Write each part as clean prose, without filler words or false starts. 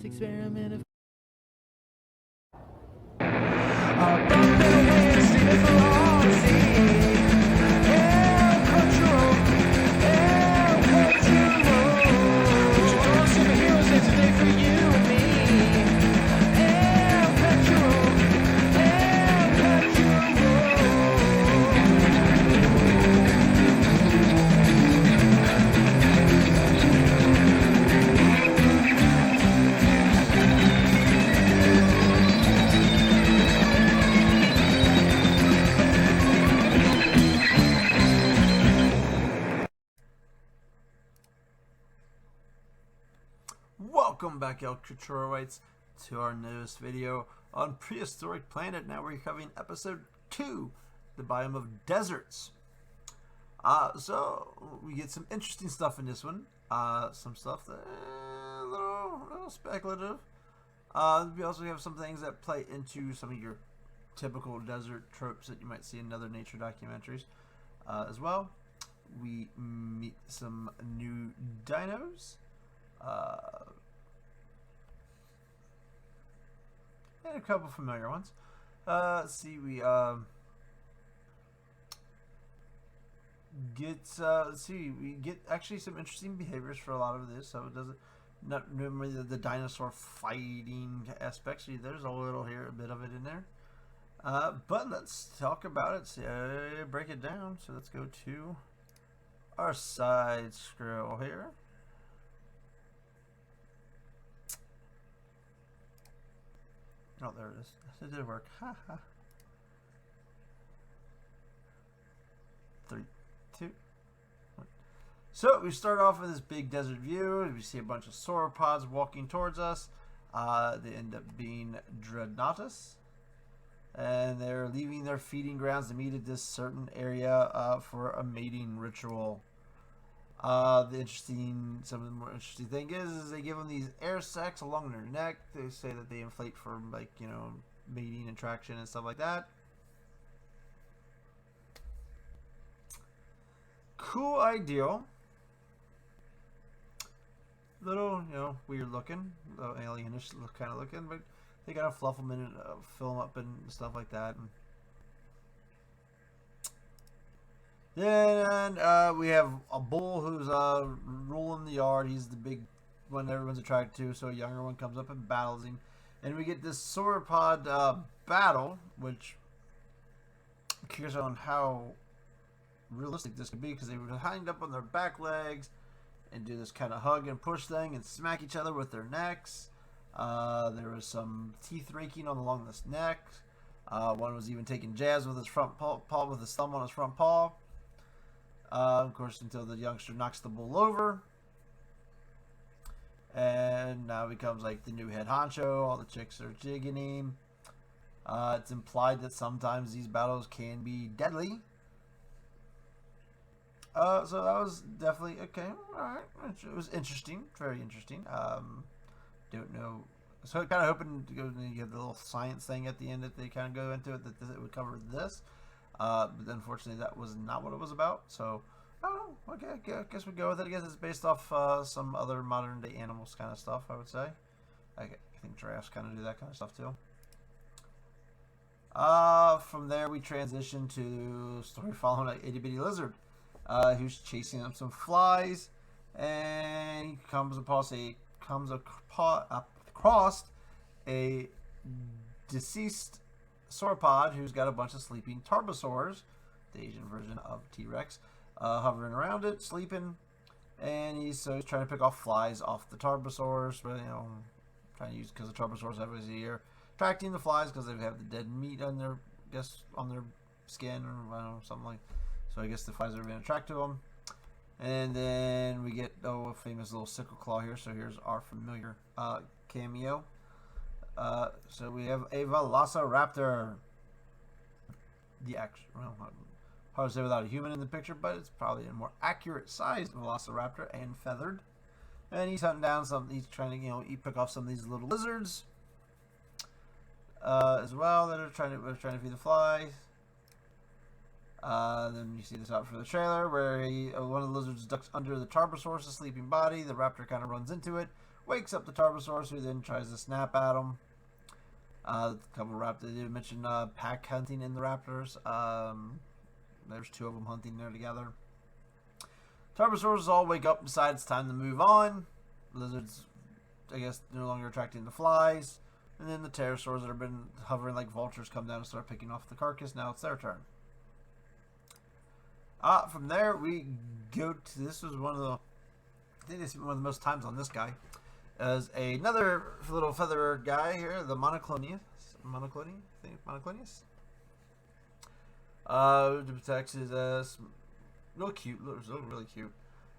experiment of Welcome back, El Culturoites, to our newest video on Prehistoric Planet. Now we're covering episode 2, the biome of deserts. So we get some interesting stuff in this one. Some stuff that a little speculative. We also have some things that play into some of your typical desert tropes that you might see in other nature documentaries as well. We meet some new dinos. And a couple familiar ones. Let's see, we get actually some interesting behaviors for a lot of this. So it doesn't not normally the dinosaur fighting aspects. There's a little here, a bit of it in there. But let's talk about it. Break it down. So let's go to our side scroll here. Oh, there it is. It did work. Ha ha. 3, 2, 1. So we start off with this big desert view. We see a bunch of sauropods walking towards us. They end up being Dreadnoughtus. And they're leaving their feeding grounds to meet at this certain area for a mating ritual. Some of the more interesting thing is they give them these air sacs along their neck. They say that they inflate for, like, you know, mating and traction and stuff like that. Cool ideal. Little, you know, weird looking, alienish kind of looking, but they gotta fluff them and fill them up and stuff like that. Then we have a bull who's ruling the yard. He's the big one everyone's attracted to, so a younger one comes up and battles him. And we get this sauropod battle, which I'm curious on how realistic this could be, because they would hang up on their back legs and do this kind of hug and push thing and smack each other with their necks. There was some teeth raking along this neck. One was even taking jabs with his front paw with his thumb on his front paw. Of course, until the youngster knocks the bull over. And now becomes like the new head honcho. All the chicks are jigging him. It's implied that sometimes these battles can be deadly. So that was definitely okay. Alright. It was interesting. Very interesting. Don't know. So kind of hoping to go, you have the little science thing at the end that they kind of go into it, that it would cover this. But unfortunately, that was not what it was about. So, I don't know. Okay, I guess we go with it. I guess it's based off some other modern day animals kind of stuff, I would say. I think giraffes kind of do that kind of stuff too. From there, we transition to story following an itty bitty lizard who's chasing up some flies, and he comes across a deceased sauropod who's got a bunch of sleeping tarbosaurs, the Asian version of T-Rex, hovering around it, sleeping, and he's trying to pick off flies off the tarbosaurs, but, you know, trying to use, because the tarbosaurs obviously are attracting the flies because they have the dead meat on their, on their skin, or I don't know, something like. So I guess the flies are being attracted to them. And then we get a famous little sickle claw here. So here's our familiar cameo. So we have a velociraptor. The actual, well, hard to say without a human in the picture, but it's probably a more accurate sized velociraptor and feathered. And he's hunting down some. He's trying to, you know, pick off some of these little lizards as well that are trying to feed the flies. Then you see this out for the trailer where one of the lizards ducks under the tarbosaurus' sleeping body. The raptor kind of runs into it wakes up the Tarbosaurus, who then tries to snap at him. A couple of raptors. You mentioned pack hunting in the raptors. There's two of them hunting there together. Tarbosaurs all wake up and decide it's time to move on. Lizards, I guess, no longer attracting the flies. And then the pterosaurs that have been hovering like vultures come down and start picking off the carcass. Now it's their turn. From there, we go to, this was one of the, I think this is one of the most times on this guy, as another little feather guy here, the Monoclonius. Monoclonius? Protects his real cute, looks really cute.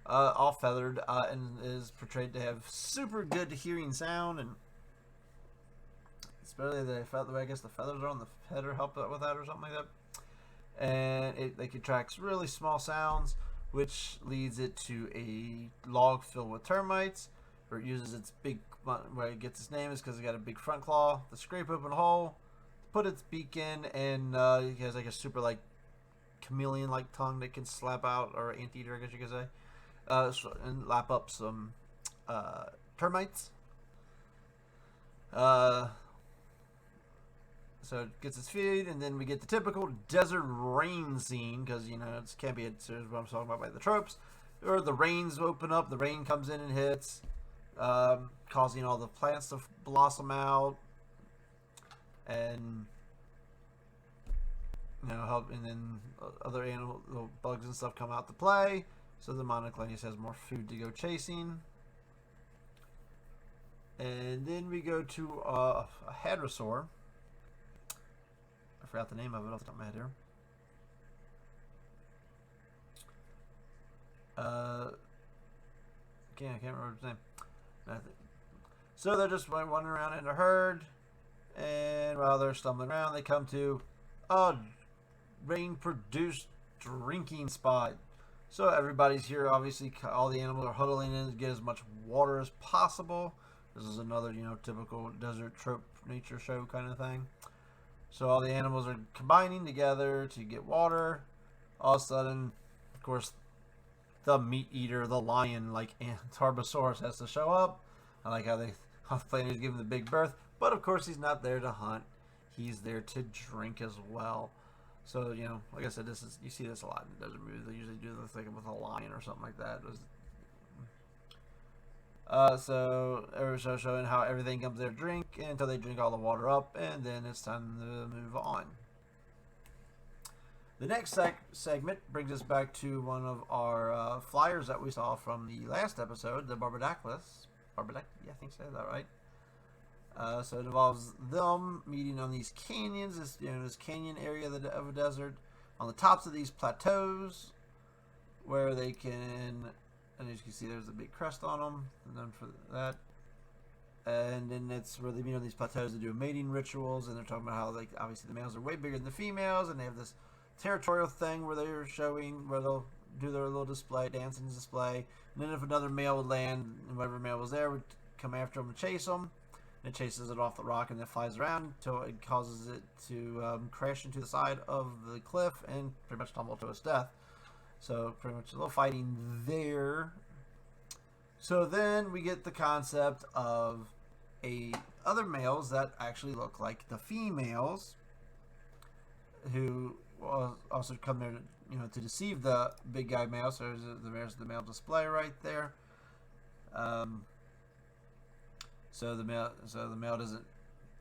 All feathered, and is portrayed to have super good hearing sound, and especially the feather. I guess the feathers are on the head or help with that or something like that. And it attracts really small sounds, which leads it to a log filled with termites, where it uses its big, where it gets its name is because it got a big front claw to scrape open a hole, put its beak in, and it has like a super like chameleon-like tongue that can slap out, or anteater, I guess you could say, and lap up some termites. So it gets its feed, and then we get the typical desert rain scene, because, you know, it can't be what I'm talking about by the tropes. Or the rains open up, the rain comes in and hits, causing all the plants to blossom out, and, you know, help, and then other animal, little bugs and stuff come out to play, so the Monoclonius has more food to go chasing. And then we go to a hadrosaur. I forgot the name of it off the top of my head here. I can't remember his name. Nothing. So they're just wandering around in a herd, and while they're stumbling around, they come to a rain-produced drinking spot. So everybody's here. Obviously, all the animals are huddling in to get as much water as possible. This is another, you know, typical desert trope nature show kind of thing. So all the animals are combining together to get water. All of a sudden, of course, the meat eater, the lion, like Tarbosaurus, has to show up. I like how the planet is giving the big berth. But of course, he's not there to hunt. He's there to drink as well. So, you know, like I said, you see this a lot in desert movies. They usually do this thing with a lion or something like that. So every show showing how everything comes there to drink until they drink all the water up, and then it's time to move on. The next segment brings us back to one of our flyers that we saw from the last episode, the Barbadaclys. Yeah, I think I said that right. So it involves them meeting on these canyons, this canyon area of a desert, on the tops of these plateaus, where they can. And as you can see, there's a big crest on them, and then for that. And then it's where they meet on these plateaus to do mating rituals, and they're talking about how, like, obviously the males are way bigger than the females, and they have this territorial thing where they're showing, where they'll do their little display, dancing display. And then if another male would land, and whatever male was there would come after them and chase them. And it chases it off the rock, and it flies around until it causes it to crash into the side of the cliff and pretty much tumble to its death. So pretty much a little fighting there. So then we get the concept of other males that actually look like the females, who also come there to, you know, to deceive the big guy male. So there's the male display right there. So the male doesn't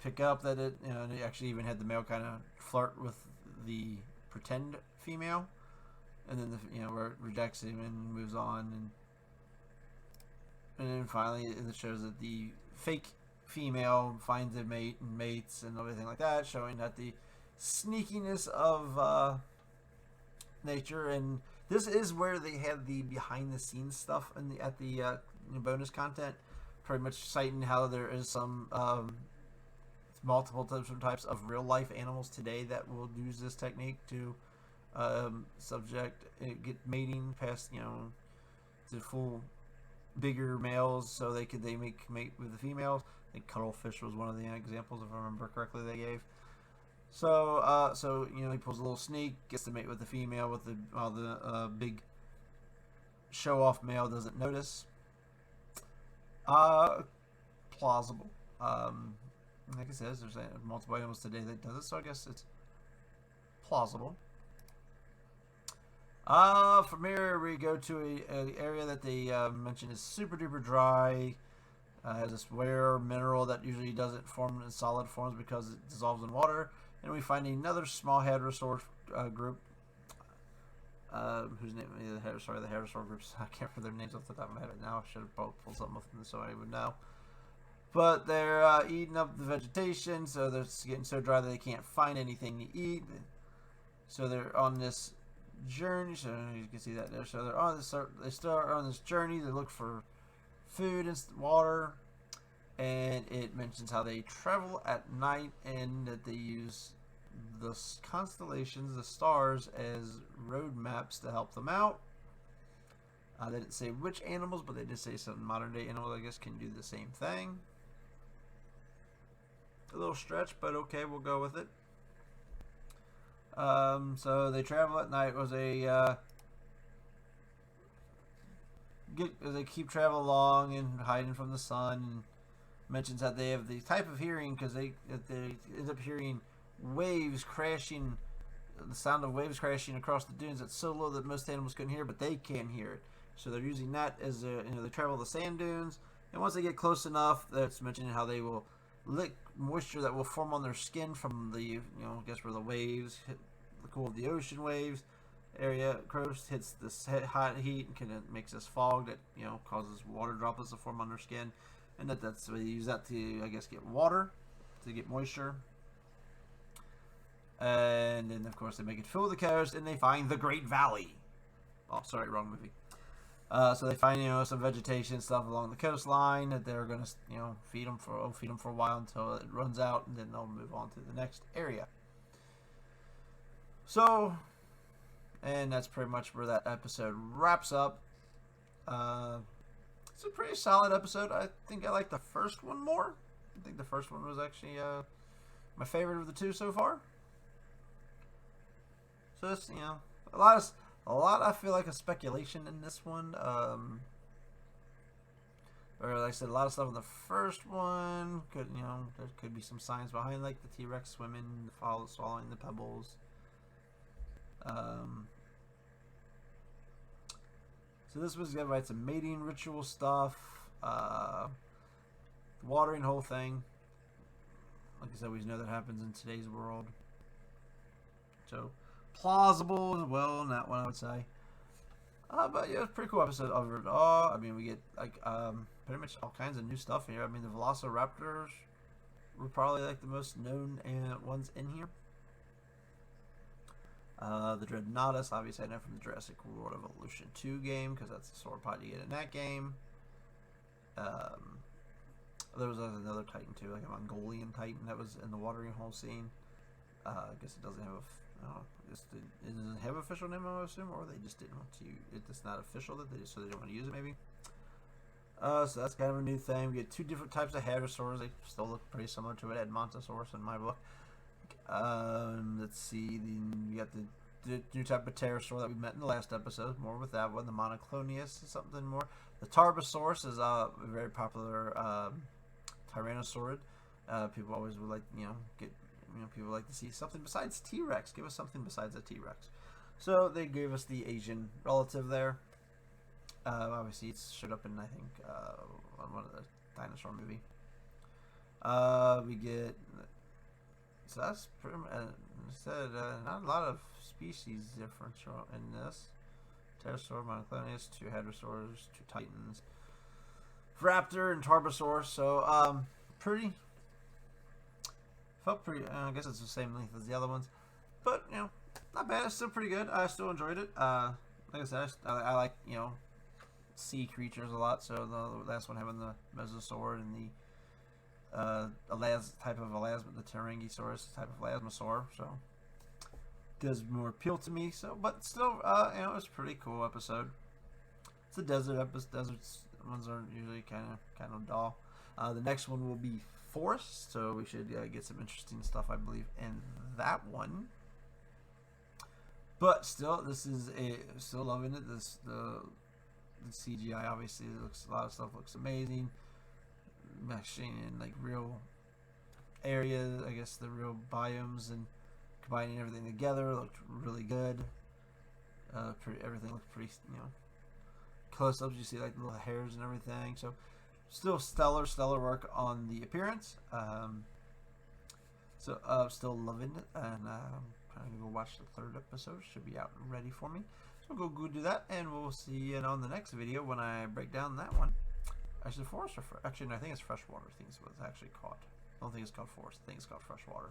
pick up that it, you know, and it actually even had the male kind of flirt with the pretend female. And then where it rejects him and moves on, and then finally it shows that the fake female finds a mate and mates and everything like that, showing that the sneakiness of nature. And this is where they have the behind the scenes stuff at the bonus content, pretty much citing how there is some multiple different types of real life animals today that will use this technique to get mating past, to full bigger males, so they mate with the females. I think cuttlefish was one of the examples, if I remember correctly, they gave. So he pulls a little sneak, gets to mate with the female, while the big show off male doesn't notice. plausible. Like it says, there's multiple animals today that does it, so I guess it's plausible. From here we go to a area that they mentioned is super duper dry. Has this rare mineral that usually doesn't form in solid forms because it dissolves in water. And we find another small hadrosaur group. Whose name? The hadrosaur groups. I can't remember their names off the top of my head right now. I should have pulled something up so I would know. But they're eating up the vegetation, so they're getting so dry that they can't find anything to eat. So they're on this journey. So you can see that there. So they're on this. They start on this journey. They look for food and water, and it mentions how they travel at night and that they use the constellations, the stars, as road maps to help them out. They didn't say which animals, but they did say some modern day animals, I guess, can do the same thing. A little stretch, but okay, we'll go with it. So they travel at night was they keep traveling along and hiding from the sun. And mentions that they have the type of hearing because they end up hearing waves crashing, the sound of waves crashing across the dunes that's so low that most animals couldn't hear, but they can hear it. So they're using that as they travel the sand dunes, and once they get close enough, that's mentioning how they will lick moisture that will form on their skin from the I guess where the waves hit the cool of the ocean waves area crust hits this hot heat and it makes this fog that causes water droplets to form on their skin, and that's they use that to I guess get water, to get moisture. And then of course they make it fill the coast and they find the Great Valley. Oh, sorry, wrong movie. So they find some vegetation stuff along the coastline that they're gonna feed them for a while until it runs out, and then they'll move on to the next area. So, and that's pretty much where that episode wraps up. It's a pretty solid episode. I think I like the first one more. I think the first one was actually my favorite of the two so far. So it's a lot. I feel like a speculation in this one. Or like I said, a lot of stuff in the first one could there could be some science behind, like the T-Rex swimming, swallowing the pebbles. So this was given by some mating ritual stuff, watering whole thing. Like I said, we know that happens in today's world. So plausible as well in that one, I would say. But yeah, it's a pretty cool episode overall. I mean, we get pretty much all kinds of new stuff here. I mean, the Velociraptors were probably like the most known ones in here. The Dreadnoughtus, obviously I know from the Jurassic World Evolution 2 game, because that's the sauropod you get in that game. There was another Titan too, like a Mongolian Titan that was in the watering hole scene. I guess it doesn't have it doesn't have an official name, I would assume, or they just didn't want to. It's not official so they don't want to use it, maybe. So that's kind of a new thing. We get two different types of hadrosaurs. They still look pretty similar to an Edmontosaurus in my book. Let's see. We got the new type of pterosaur that we met in the last episode. More with that one. The Monoclonius is something more. The Tarbosaurus is a very popular Tyrannosaurid. People always would like people like to see something besides T-Rex. Give us something besides a T-Rex. So they gave us the Asian relative there. Obviously, it showed up in I think on one of the dinosaur movie. We get. So that's pretty much said. Not a lot of species difference in this. Pterosaur, Monoclonius, two hadrosaurs, two titans, raptor, and Tarbosaur. So felt pretty. I guess it's the same length as the other ones, but not bad. It's still pretty good. I still enjoyed it. Like I said, I like sea creatures a lot. So the last one having the Mesosaur and the type of elasma, the Pterangysaurus type of elasmosaur, so does more appeal to me. So, but still, it was a pretty cool episode. It's a desert episode. Deserts ones are usually kind of dull. The next one will be forest, so we should get some interesting stuff, I believe, in that one. But still, still loving it. The CGI obviously a lot of stuff looks amazing. meshing in like real areas, I guess the real biomes, and combining everything together looked really good. Everything looked pretty, close-ups. You see like little hairs and everything. So still stellar work on the appearance. Still loving it, and I'm gonna go watch the third episode. Should be out ready for me. So we'll go do that, and we'll see you on the next video when I break down that one. Actually, forest or actually, no, I think it's freshwater. I think it's what it's actually called. I don't think it's called forest. I think it's called freshwater.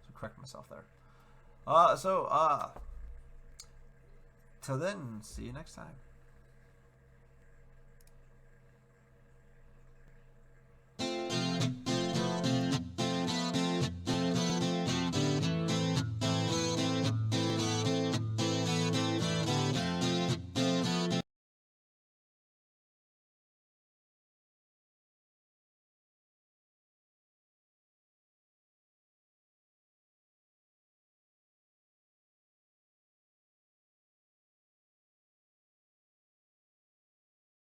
So correct myself there. Till then, see you next time.